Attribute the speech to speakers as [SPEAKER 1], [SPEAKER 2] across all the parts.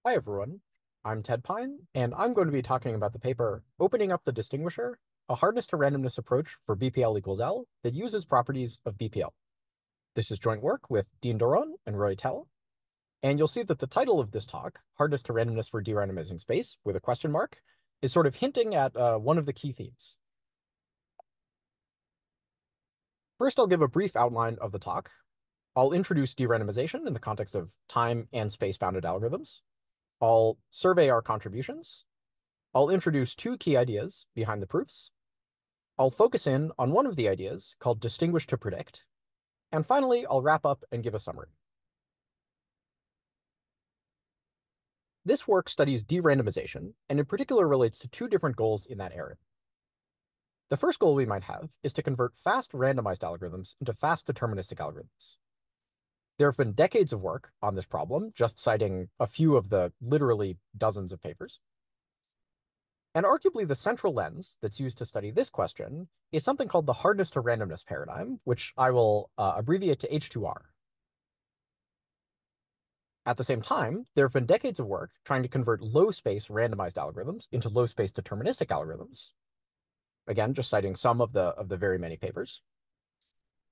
[SPEAKER 1] Hi, everyone. I'm Ted Pine, and I'm going to be talking about the paper Opening Up the Distinguisher, a hardness to randomness approach for BPL equals L that uses properties of BPL. This is joint work with Dean Doron and Roy Tell, and you'll see that the title of this talk, Hardness to Randomness for De-randomizing Space, with a question mark, is sort of hinting at one of the key themes. First, I'll give a brief outline of the talk. I'll introduce de-randomization in the context of time and space-bounded algorithms. I'll survey our contributions. I'll introduce two key ideas behind the proofs. I'll focus in on one of the ideas called distinguish to predict. And finally, I'll wrap up and give a summary. This work studies de-randomization, and in particular relates to two different goals in that area. The first goal we might have is to convert fast randomized algorithms into fast deterministic algorithms. There have been decades of work on this problem, just citing a few of the literally dozens of papers. And arguably the central lens that's used to study this question is something called the hardness to randomness paradigm, which I will abbreviate to H2R. At the same time, there have been decades of work trying to convert low space randomized algorithms into low space deterministic algorithms. Again, just citing some of the very many papers.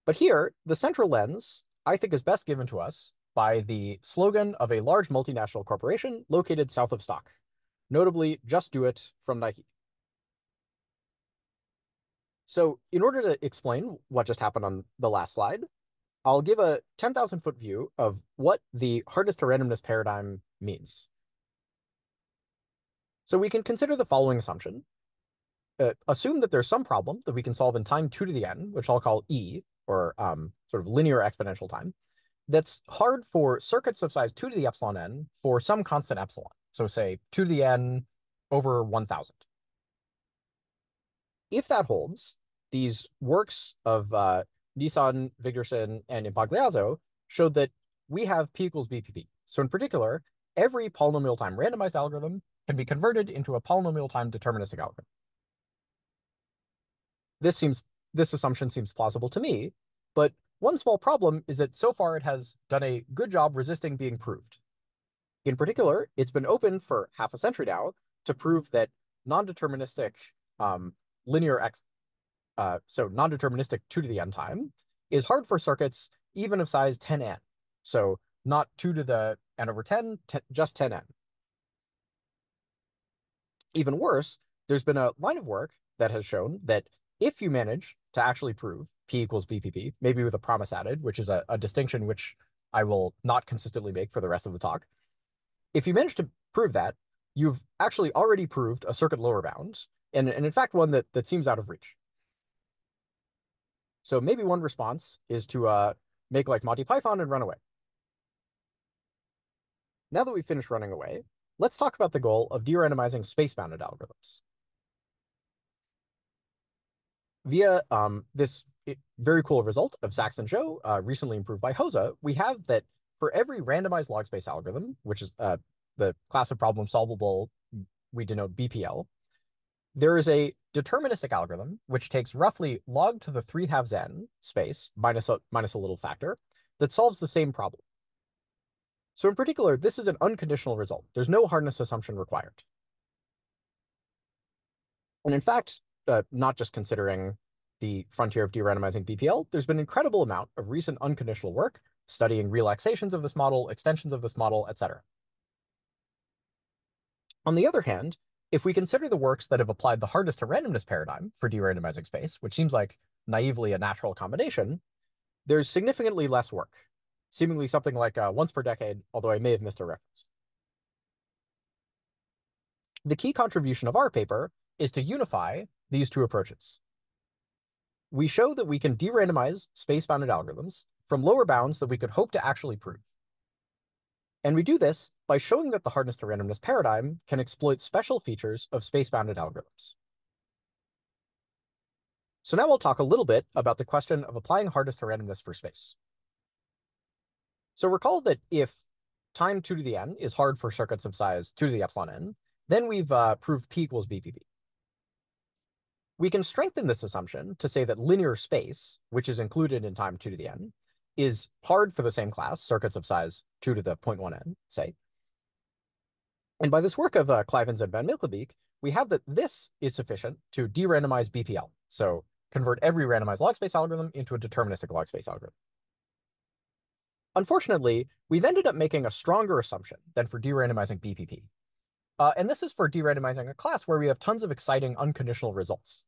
[SPEAKER 1] But here, the central lens, I think, is best given to us by the slogan of a large multinational corporation located south of STOC, notably Just Do It from Nike. So in order to explain what just happened on the last slide, I'll give a 10,000 foot view of what the hardness to randomness paradigm means. So we can consider the following assumption. Assume that there's some problem that we can solve in time 2 to the n, which I'll call E, or sort of linear exponential time, that's hard for circuits of size 2 to the epsilon n for some constant epsilon. So say 2 to the n over 1,000. If that holds, these works of Nissan, Vigderson, and Impagliazzo showed that we have P equals BPP. So in particular, every polynomial time randomized algorithm can be converted into a polynomial time deterministic algorithm. This assumption seems plausible to me, but one small problem is that so far it has done a good job resisting being proved. In particular, it's been open for half a century now to prove that non-deterministic linear x, so non-deterministic 2 to the n time, is hard for circuits even of size 10n. So not 2 to the n over 10, just 10n. Even worse, there's been a line of work that has shown that if you manage to actually prove P equals BPP, maybe with a promise added, which is a distinction which I will not consistently make for the rest of the talk. If you manage to prove that, you've actually already proved a circuit lower bound, and in fact, one that seems out of reach. So maybe one response is to make like Monty Python and run away. Now that we've finished running away, let's talk about the goal of de-randomizing space-bounded algorithms. Via this very cool result of Sachs and Zhou, recently improved by Hosa, we have that for every randomized log space algorithm, which is the class of problem solvable we denote BPL, there is a deterministic algorithm which takes roughly log to the 3/2 n space minus a little factor that solves the same problem. So in particular, this is an unconditional result. There's no hardness assumption required. And in fact, not just considering the frontier of de-randomizing BPL, there's been an incredible amount of recent unconditional work studying relaxations of this model, extensions of this model, etc. On the other hand, if we consider the works that have applied the hardness to randomness paradigm for de-randomizing space, which seems like naively a natural combination, there's significantly less work, seemingly something like once per decade, although I may have missed a reference. The key contribution of our paper is to unify these two approaches. We show that we can de-randomize space-bounded algorithms from lower bounds that we could hope to actually prove. And we do this by showing that the hardness to randomness paradigm can exploit special features of space-bounded algorithms. So now we'll talk a little bit about the question of applying hardness to randomness for space. So recall that if time 2 to the n is hard for circuits of size 2 to the epsilon n, then we've proved P equals BPP. We can strengthen this assumption to say that linear space, which is included in time 2 to the n, is hard for the same class, circuits of size 2 to the 0.1 n, say. And by this work of Clivens and Van Miltenbeek, we have that this is sufficient to de-randomize BPL. So convert every randomized log space algorithm into a deterministic log space algorithm. Unfortunately, we've ended up making a stronger assumption than for de-randomizing BPP. And this is for de-randomizing a class where we have tons of exciting unconditional results.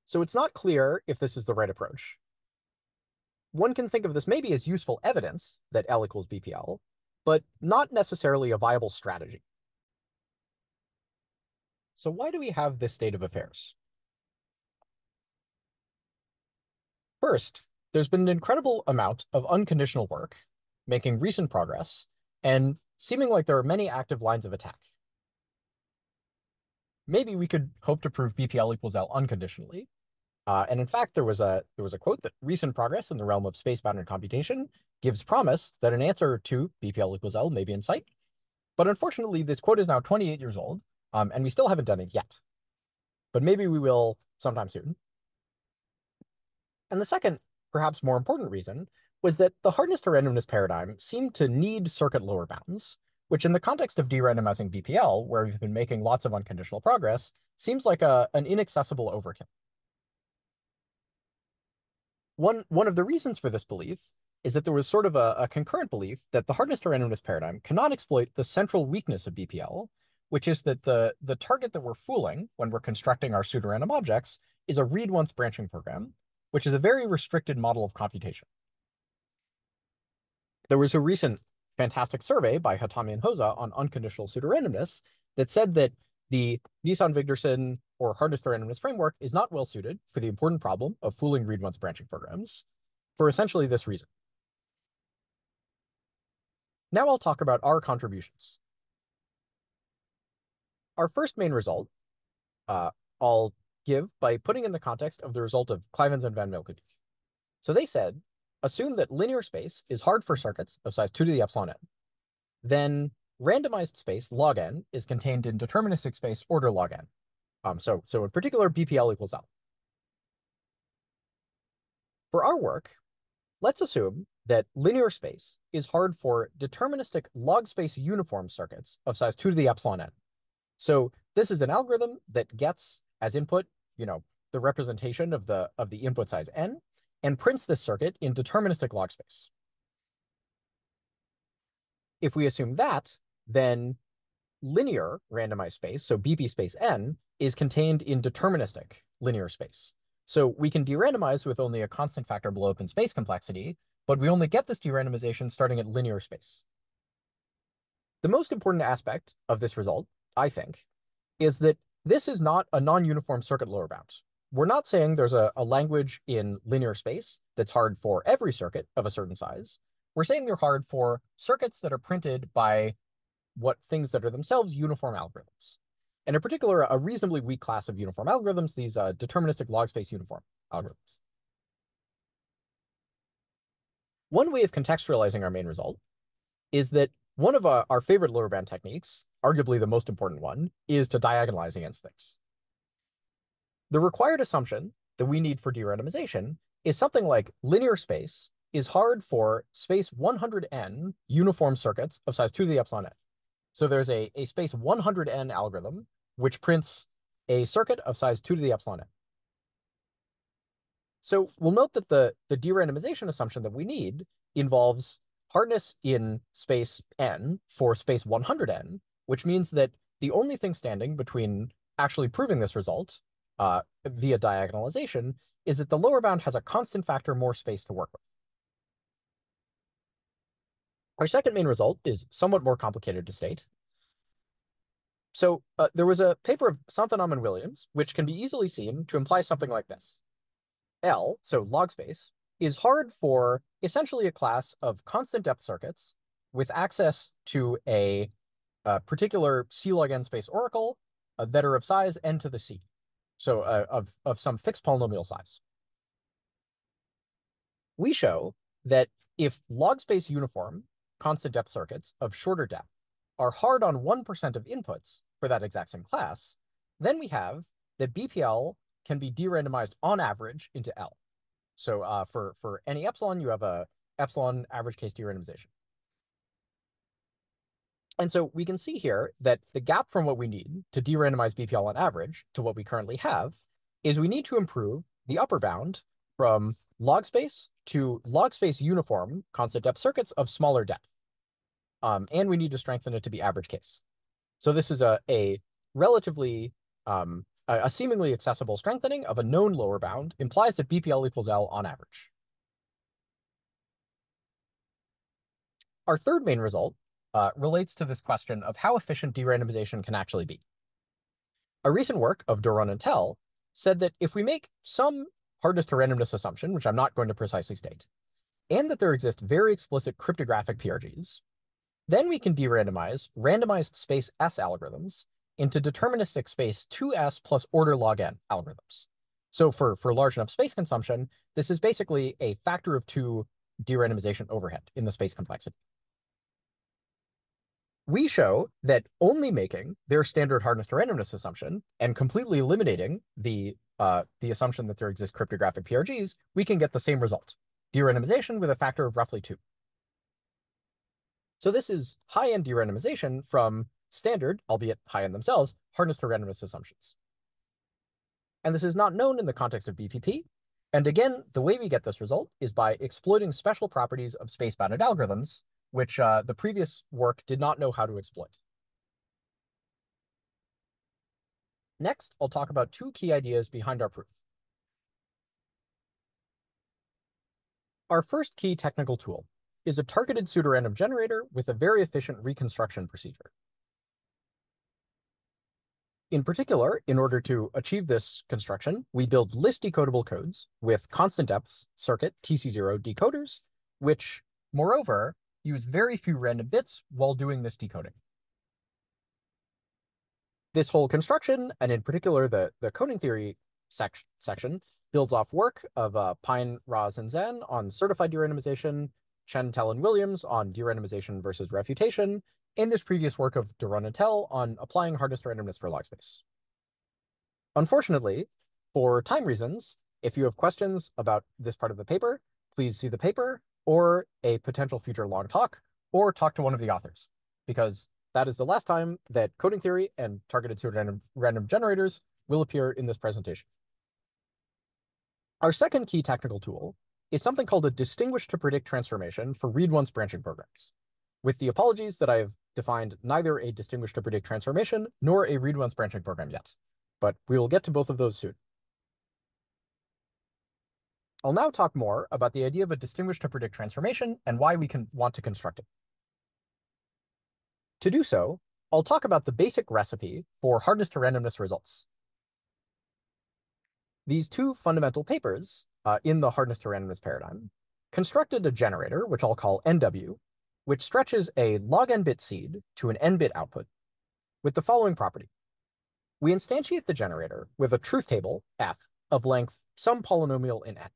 [SPEAKER 1] So it's not clear if this is the right approach. One can think of this maybe as useful evidence that L equals BPL, but not necessarily a viable strategy. So why do we have this state of affairs? First, there's been an incredible amount of unconditional work, making recent progress, and seeming like there are many active lines of attack. Maybe we could hope to prove BPL equals L unconditionally. And in fact, there was a quote that recent progress in the realm of space-bounded computation gives promise that an answer to BPL equals L may be in sight. But unfortunately, this quote is now 28 years old, and we still haven't done it yet. But maybe we will sometime soon. And the second, perhaps more important reason was that the hardness to randomness paradigm seemed to need circuit lower bounds, which in the context of de-randomizing BPL, where we've been making lots of unconditional progress, seems like an inaccessible overkill. One of the reasons for this belief is that there was sort of a concurrent belief that the hardness to randomness paradigm cannot exploit the central weakness of BPL, which is that the target that we're fooling when we're constructing our pseudorandom objects is a read once branching program, which is a very restricted model of computation. There was a recent fantastic survey by Hatami and Hosa on unconditional pseudorandomness that said that the Nissan-Wigderson or hardness to randomness framework is not well suited for the important problem of fooling read once branching programs for essentially this reason. Now I'll talk about our contributions. Our first main result, I'll give by putting in the context of the result of Clivens and Van Miltenbeek. So they said, assume that linear space is hard for circuits of size 2 to the epsilon n. Then randomized space log n is contained in deterministic space order log n. So in particular, BPL equals L. For our work, let's assume that linear space is hard for deterministic log space uniform circuits of size 2 to the epsilon n. So this is an algorithm that gets as input, the representation of the input size n, and prints this circuit in deterministic log space. If we assume that, then linear randomized space, so BP space n, is contained in deterministic linear space. So we can de-randomize with only a constant factor below open space complexity, but we only get this de-randomization starting at linear space. The most important aspect of this result, I think, is that this is not a non-uniform circuit lower bound. We're not saying there's a language in linear space that's hard for every circuit of a certain size. We're saying they're hard for circuits that are printed by things that are themselves uniform algorithms. And in particular, a reasonably weak class of uniform algorithms, these deterministic log space uniform algorithms. One way of contextualizing our main result is that one of our favorite lower bound techniques, arguably the most important one, is to diagonalize against things. The required assumption that we need for de-randomization is something like linear space is hard for space 100n uniform circuits of size 2 to the epsilon n. So there's a space 100n algorithm which prints a circuit of size 2 to the epsilon n. So we'll note that the de-randomization assumption that we need involves hardness in space n for space 100n, which means that the only thing standing between actually proving this result via diagonalization is that the lower bound has a constant factor more space to work with. Our second main result is somewhat more complicated to state. So there was a paper of Santhanam and Williams, which can be easily seen to imply something like this. L, so log space, is hard for essentially a class of constant depth circuits with access to a particular C log n space oracle that are of size n to the c, so of some fixed polynomial size. We show that if log space uniform constant depth circuits of shorter depth are hard on 1% of inputs for that exact same class, then we have that BPL can be de-randomized on average into L. So for any epsilon, you have a epsilon average case de-randomization. And so we can see here that the gap from what we need to de-randomize BPL on average to what we currently have is we need to improve the upper bound from log space to log space uniform constant depth circuits of smaller depth. And we need to strengthen it to be average case. So this is a relatively, a seemingly accessible strengthening of a known lower bound implies that BPL equals L on average. Our third main result relates to this question of how efficient de-randomization can actually be. A recent work of Doron and Tell said that if we make some hardness to randomness assumption, which I'm not going to precisely state, and that there exist very explicit cryptographic PRGs, then we can de-randomize randomized space S algorithms into deterministic space 2S plus order log n algorithms. So for large enough space consumption, this is basically a factor of 2 de-randomization overhead in the space complexity. We show that only making their standard hardness to randomness assumption and completely eliminating the assumption that there exist cryptographic PRGs, we can get the same result, de-randomization with a factor of roughly 2. So this is high-end de-randomization from standard, albeit high-end themselves, hardness to randomness assumptions. And this is not known in the context of BPP. And again, the way we get this result is by exploiting special properties of space-bounded algorithms, which the previous work did not know how to exploit. Next, I'll talk about 2 key ideas behind our proof. Our first key technical tool is a targeted pseudorandom generator with a very efficient reconstruction procedure. In particular, in order to achieve this construction, we build list decodable codes with constant depth circuit TC0 decoders, which, moreover, use very few random bits while doing this decoding. This whole construction, and in particular the coding theory section, builds off work of Pine, Raz, and Zhang on certified de-randomization, Chen, Tell, and Williams on de-randomization versus refutation, and this previous work of Doron and Tell on applying hardness to randomness for log space. Unfortunately, for time reasons, if you have questions about this part of the paper, please see the paper or a potential future long talk, or talk to one of the authors, because that is the last time that coding theory and targeted pseudorandom generators will appear in this presentation. Our second key technical tool is something called a distinguish to predict transformation for read-once branching programs, with the apologies that I have defined neither a distinguish to predict transformation nor a read-once branching program yet, but we will get to both of those soon. I'll now talk more about the idea of a distinguish to predict transformation and why we can want to construct it. To do so, I'll talk about the basic recipe for hardness to randomness results. These 2 fundamental papers in the hardness to randomness paradigm constructed a generator, which I'll call NW, which stretches a log n bit seed to an n bit output with the following property. We instantiate the generator with a truth table, f, of length some polynomial in n.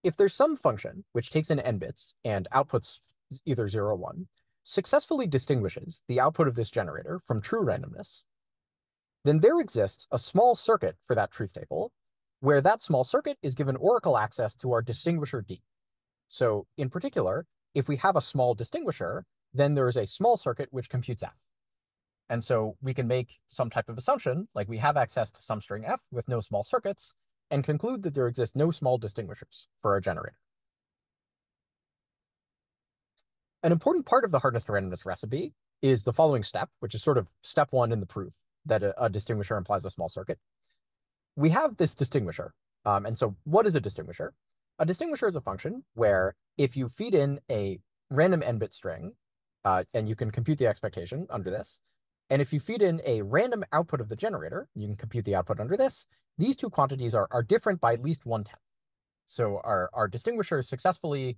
[SPEAKER 1] If there's some function which takes in n bits and outputs either 0 or 1, successfully distinguishes the output of this generator from true randomness, then there exists a small circuit for that truth table, where that small circuit is given oracle access to our distinguisher D. So in particular, if we have a small distinguisher, then there is a small circuit which computes F. And so we can make some type of assumption, like we have access to some string F with no small circuits, and conclude that there exist no small distinguishers for our generator. An important part of the hardness to randomness recipe is the following step, which is sort of step 1 in the proof that a distinguisher implies a small circuit. We have this distinguisher. And so what is a distinguisher? A distinguisher is a function where if you feed in a random n-bit string, and you can compute the expectation under this, and if you feed in a random output of the generator, you can compute the output under this, these 2 quantities are different by at least 1/10. So our distinguisher successfully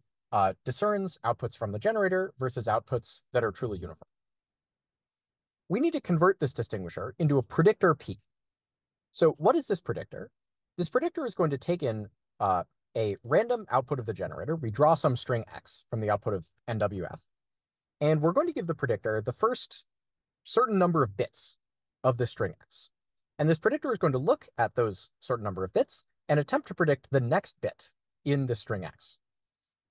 [SPEAKER 1] discerns outputs from the generator versus outputs that are truly uniform. We need to convert this distinguisher into a predictor P. So what is this predictor? This predictor is going to take in a random output of the generator. We draw some string x from the output of NWF, and we're going to give the predictor the first certain number of bits of the string x. And this predictor is going to look at those certain number of bits and attempt to predict the next bit in the string x.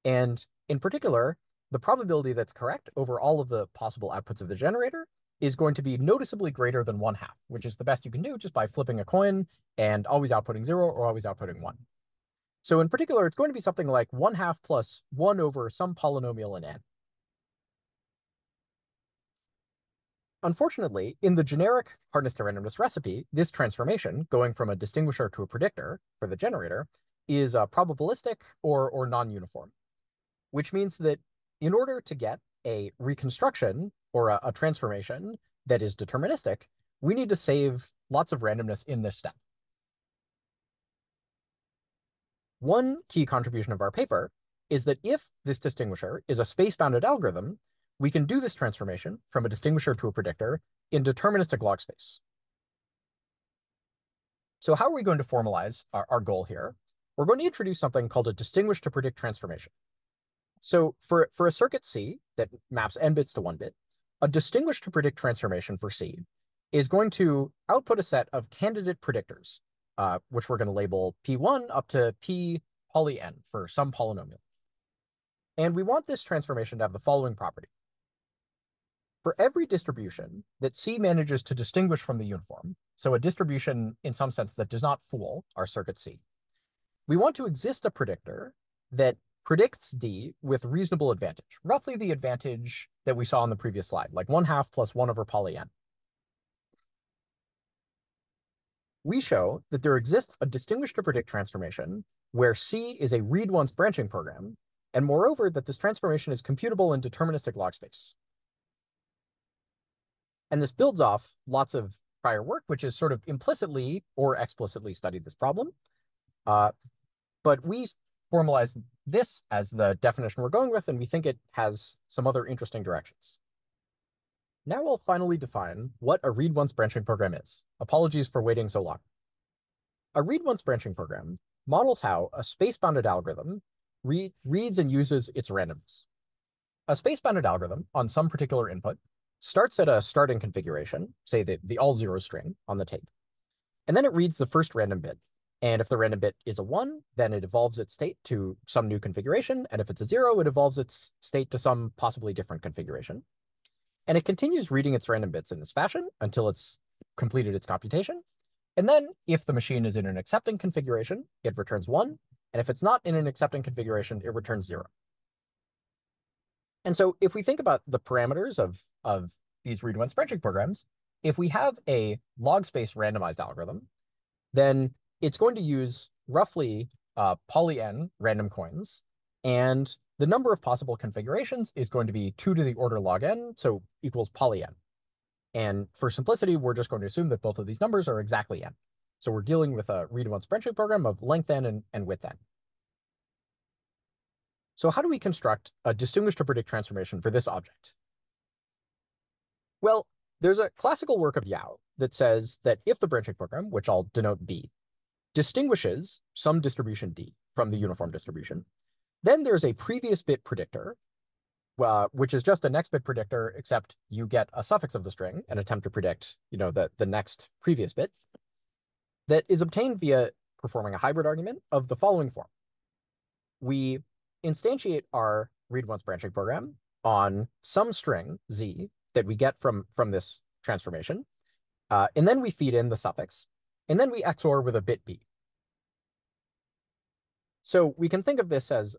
[SPEAKER 1] And in particular, the probability that's correct over all of the possible outputs of the generator is going to be noticeably greater than 1/2, which is the best you can do just by flipping a coin and always outputting 0 or always outputting 1. So in particular, it's going to be something like 1/2 plus 1 over some polynomial in n. Unfortunately, in the generic hardness to randomness recipe, this transformation, going from a distinguisher to a predictor for the generator, is probabilistic or non-uniform, which means that in order to get a reconstruction or a transformation that is deterministic, we need to save lots of randomness in this step. One key contribution of our paper is that if this distinguisher is a space-bounded algorithm, we can do this transformation from a distinguisher to a predictor in deterministic log space. So how are we going to formalize our goal here? We're going to introduce something called a distinguish to predict transformation. So for a circuit C that maps n bits to 1 bit, a distinguish to predict transformation for C is going to output a set of candidate predictors, which we're going to label P1 up to P poly n for some polynomial. And we want this transformation to have the following property. For every distribution that C manages to distinguish from the uniform, so a distribution in some sense that does not fool our circuit C, we want to exist a predictor that predicts D with reasonable advantage, roughly the advantage that we saw on the previous slide, like 1/2 plus 1 over poly n. We show that there exists a distinguish to predict transformation where C is a read once branching program, and moreover, that this transformation is computable in deterministic log space. And this builds off lots of prior work, which has sort of implicitly or explicitly studied this problem. But we formalize this as the definition we're going with, and we think it has some other interesting directions. Now we'll finally define what a read once branching program is. Apologies for waiting so long. A read once branching program models how a space-bounded algorithm reads and uses its randomness. A space-bounded algorithm on some particular input starts at a starting configuration, say the all zero string on the tape, and then it reads the first random bit. And if the random bit is a 1, then it evolves its state to some new configuration. And if it's a 0, it evolves its state to some possibly different configuration. And it continues reading its random bits in this fashion until it's completed its computation. And then if the machine is in an accepting configuration, it returns 1. And if it's not in an accepting configuration, it returns 0. And so if we think about the parameters of these read once branching programs, if we have a log space randomized algorithm, then it's going to use roughly poly n random coins, and the number of possible configurations is going to be 2 to the order log n, so equals poly n. And for simplicity, we're just going to assume that both of these numbers are exactly n. So we're dealing with a read once branching program of length n and width n. So how do we construct a distinguish to predict transformation for this object? Well, there's a classical work of Yao that says that if the branching program, which I'll denote B, distinguishes some distribution D from the uniform distribution, then there's a previous bit predictor, which is just a next bit predictor, except you get a suffix of the string and attempt to predict, the next previous bit, that is obtained via performing a hybrid argument of the following form. We instantiate our read once branching program on some string Z that we get from this transformation, and then we feed in the suffix, and then we XOR with a bit B. So we can think of this as,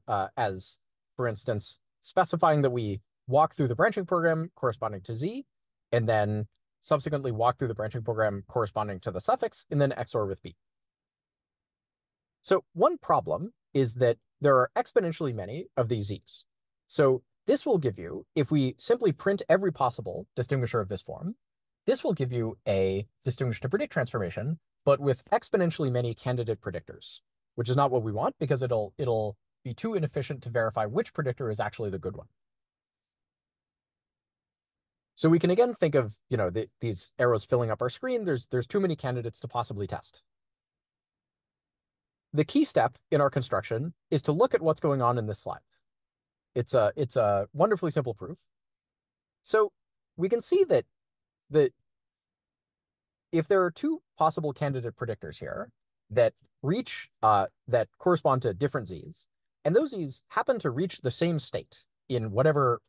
[SPEAKER 1] for instance, specifying that we walk through the branching program corresponding to Z, and then subsequently walk through the branching program corresponding to the suffix, and then XOR with B. So one problem is that there are exponentially many of these Z's. So this will give you, if we simply print every possible distinguisher of this form, this will give you a distinguish to predict transformation, but with exponentially many candidate predictors, which is not what we want because it'll be too inefficient to verify which predictor is actually the good one. So we can again think of, these arrows filling up our screen. There's too many candidates to possibly test. The key step in our construction is to look at what's going on in this slide. It's a wonderfully simple proof. So we can see that if there are two possible candidate predictors here that reach that correspond to different Z's, and those Z's happen to reach the same state, in whatever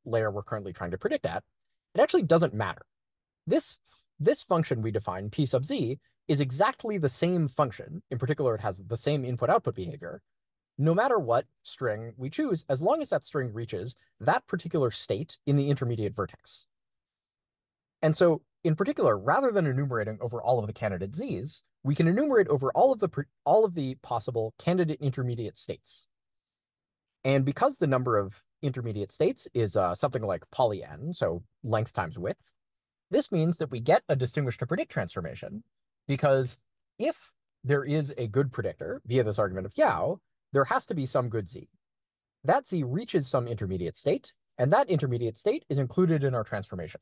[SPEAKER 1] layer we're currently trying to predict at, it actually doesn't matter. This function we define, p sub z, is exactly the same function. In particular, it has the same input-output behavior, no matter what string we choose, as long as that string reaches that particular state in the intermediate vertex. And so, in particular, rather than enumerating over all of the candidate z's, we can enumerate over all of the possible candidate intermediate states. And because the number of intermediate states is something like poly n, so length times width, this means that we get a distinguish to predict transformation, because if there is a good predictor via this argument of Yao, there has to be some good z. That z reaches some intermediate state, and that intermediate state is included in our transformation.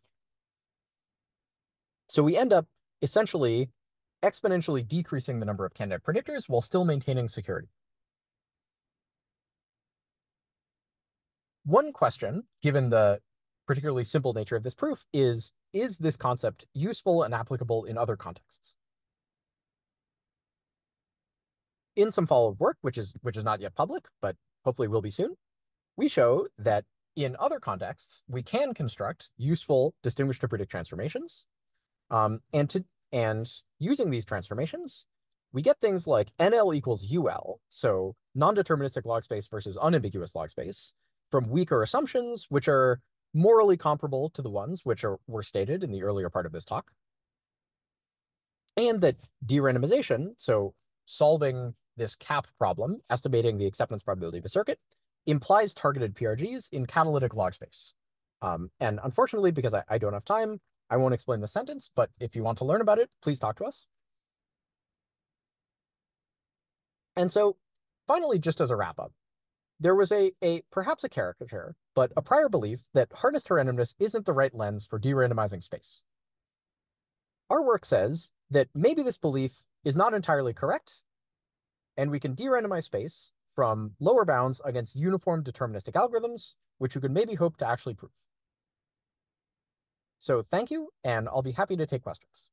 [SPEAKER 1] So we end up essentially exponentially decreasing the number of candidate predictors while still maintaining security. One question, given the particularly simple nature of this proof, is this concept useful and applicable in other contexts? In some follow-up work, which is not yet public, but hopefully will be soon, we show that in other contexts, we can construct useful distinguish to predict transformations. And using these transformations, we get things like NL equals UL, so non-deterministic log space versus unambiguous log space, from weaker assumptions, which are morally comparable to the ones which were stated in the earlier part of this talk. And that de-randomization, so solving this cap problem, estimating the acceptance probability of a circuit, implies targeted PRGs in catalytic log space. And unfortunately, because I don't have time, I won't explain the sentence, but if you want to learn about it, please talk to us. And so finally, just as a wrap up, there was perhaps a caricature, but a prior belief that hardness to randomness isn't the right lens for de-randomizing space. Our work says that maybe this belief is not entirely correct, and we can de-randomize space from lower bounds against uniform deterministic algorithms, which we could maybe hope to actually prove. So thank you, and I'll be happy to take questions.